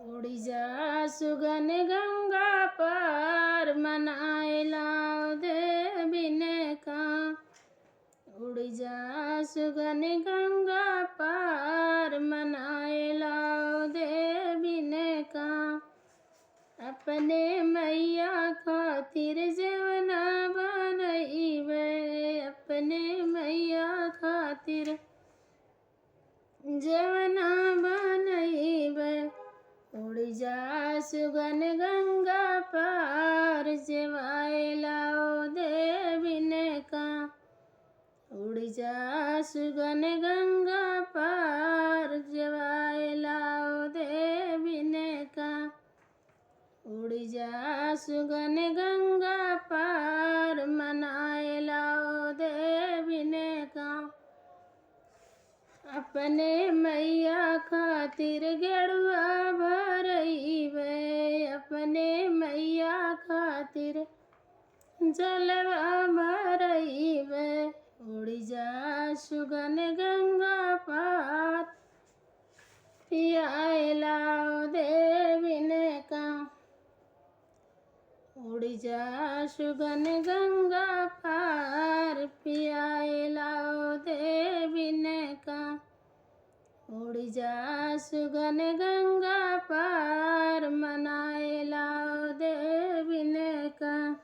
उड़ी जा सुगन गंगा पार मनाए लाओ देवी ने का। उड़ी जा सुगन गंगा पार मनाए लाओ देवी ने का। अपने मैया खातिर जवना बनइबे, अपने मैया खातिर जवना बनइबे। उड़ी जा सुगन गंगा पार जेवाए लाओ देवी ने का। उड़ी जा सुगन गंगा पार जेवाए लाओ देवी ने का। उड़ी जा सुगन गंगा पार मनाए लाओ देवी ने का। अपने मैया खातिर गेरुआ भरइबे, अपने मैया खातिर जलवा भरइबे। उड़ी जा सुगन गंगा पार पियाए लाओ देवी ने का। उड़ी जा सुगन गंगा पार पियाए लाओ देवी ने का। उड़ी जा सुगन गंगा पार मनाए लाओ देवी ने का।